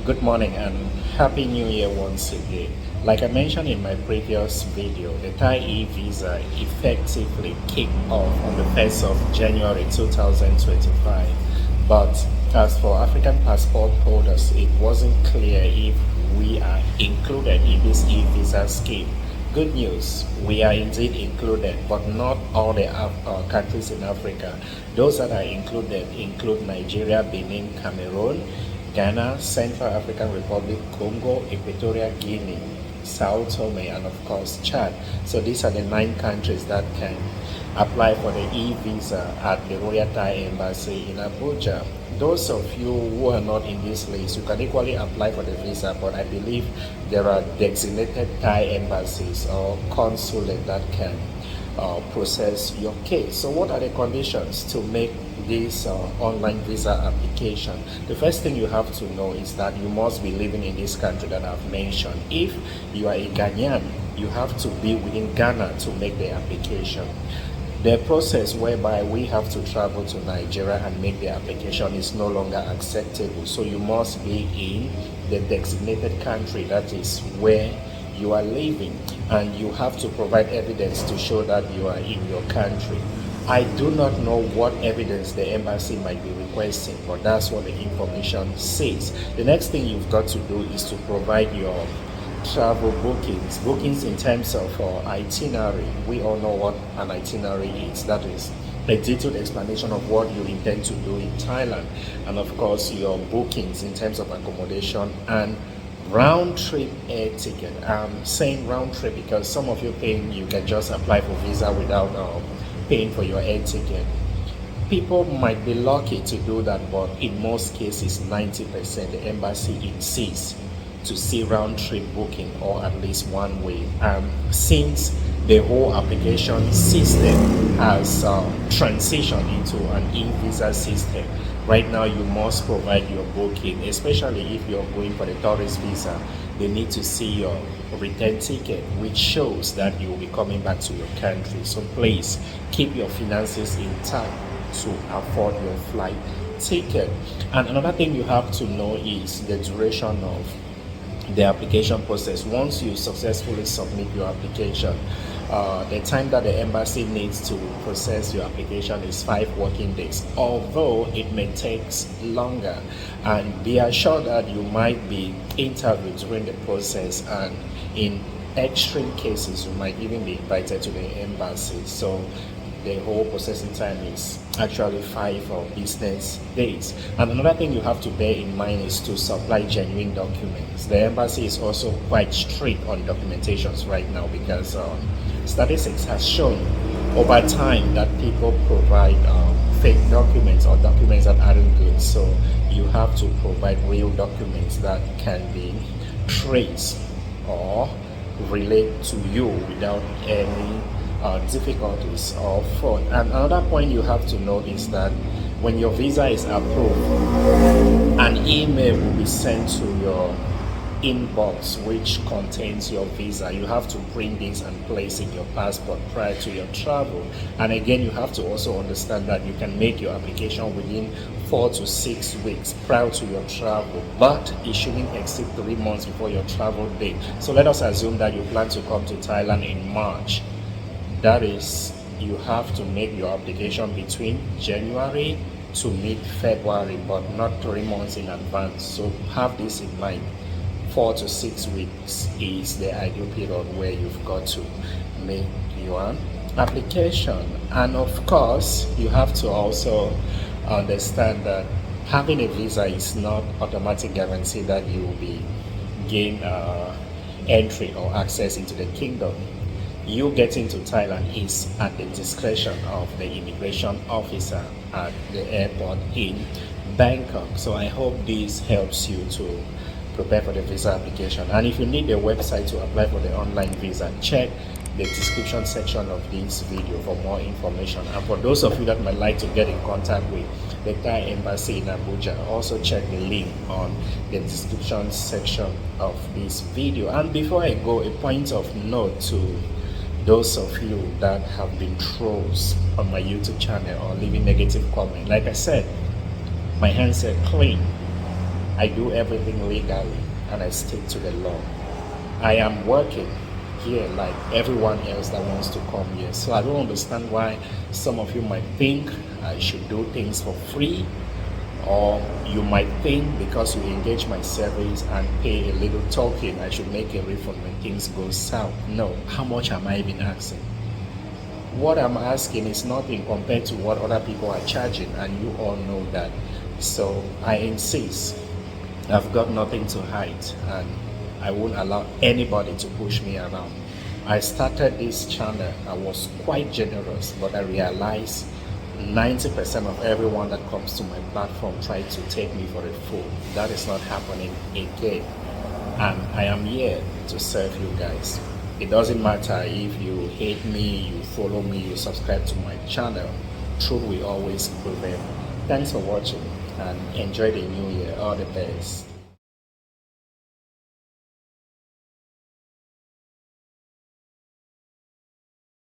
Good morning and Happy New Year once again. Like I mentioned in my previous video, the Thai E-Visa effectively kicked off on the 1st of January 2025. But as for African passport holders, it wasn't clear if we are included in this E-Visa scheme. Good news, we are indeed included, but not all the countries in Africa. Those that are included include Nigeria, Benin, Cameroon, Ghana, Central African Republic, Congo, Equatorial Guinea, Sao Tome, and of course Chad. So these are the 9 countries that can apply for the e-visa at the Royal Thai Embassy in Abuja. Those of you who are not in this list, you can equally apply for the visa, but I believe there are designated Thai embassies or consulate that can process your case. So what are the conditions to make this online visa application? The first thing you have to know is that you must be living in this country that I've mentioned. If you are a Ghanaian, you have to be within Ghana to make the application. The process whereby we have to travel to Nigeria and make the application is no longer acceptable. So you must be in the designated country, that is where you are living, and you have to provide evidence to show that you are in your country. I do not know what evidence the embassy might be requesting, but that's what the information says. The next thing you've got to do is to provide your travel bookings in terms of itinerary. We all know what an itinerary is. That is a detailed explanation of what you intend to do in Thailand, and of course your bookings in terms of accommodation and round trip air ticket. I'm saying round trip because some of you think you can just apply for visa without paying for your air ticket. People might be lucky to do that, but in most cases 90% the embassy insists to see round trip booking or at least one way. Since the whole application system has transitioned into an e-visa system, right now you must provide your booking, especially if you're going for the tourist visa. They need to see your return ticket, which shows that you will be coming back to your country. So please keep your finances intact to afford your flight ticket. And another thing you have to know is the duration of the application process. Once you successfully submit your application, the time that the embassy needs to process your application is 5 working days, although it may take longer. And be assured that you might be interviewed during the process, and in extreme cases you might even be invited to the embassy. So the whole processing time is actually 5 business days. And another thing you have to bear in mind is to supply genuine documents. The embassy is also quite strict on documentations right now, because statistics has shown over time that people provide fake documents or documents that aren't good. So you have to provide real documents that can be traced or relate to you without any difficulties or fraud. And another point you have to know is that when your visa is approved, an email will be sent to your inbox which contains your visa. You have to bring this and place in your passport prior to your travel. And again, you have to also understand that you can make your application within 4 to 6 weeks prior to your travel, but it shouldn't exceed 3 months before your travel date. So let us assume that you plan to come to Thailand in March. That is, you have to make your application between January to mid-February, but not 3 months in advance. So have this in mind. 4 to 6 weeks is the ideal period where you've got to make your application. And of course, you have to also understand that having a visa is not automatic guarantee that you will be gain entry or access into the kingdom. You getting to Thailand is at the discretion of the immigration officer at the airport in Bangkok. So I hope this helps you to prepare for the visa application. And if you need a website to apply for the online visa, check the description section of this video for more information. And for those of you that might like to get in contact with the Thai Embassy in Abuja, also check the link on the description section of this video. And before I go, a point of note to those of you that have been trolls on my YouTube channel or leaving negative comment. Like I said, my hands are clean. I do everything legally and I stick to the law. I am working here like everyone else that wants to come here. So I don't understand why some of you might think I should do things for free, or you might think because you engage my service and pay a little token, I should make a refund when things go south. No, how much am I even asking? What I'm asking is nothing compared to what other people are charging, and you all know that. So I insist. I've got nothing to hide, and I won't allow anybody to push me around. I started this channel, I was quite generous, but I realized 90% of everyone that comes to my platform tries to take me for a fool. That is not happening again. And I am here to serve you guys. It doesn't matter if you hate me, you follow me, you subscribe to my channel. Truth will always prevail. Thanks for watching and enjoy the new year. All the best.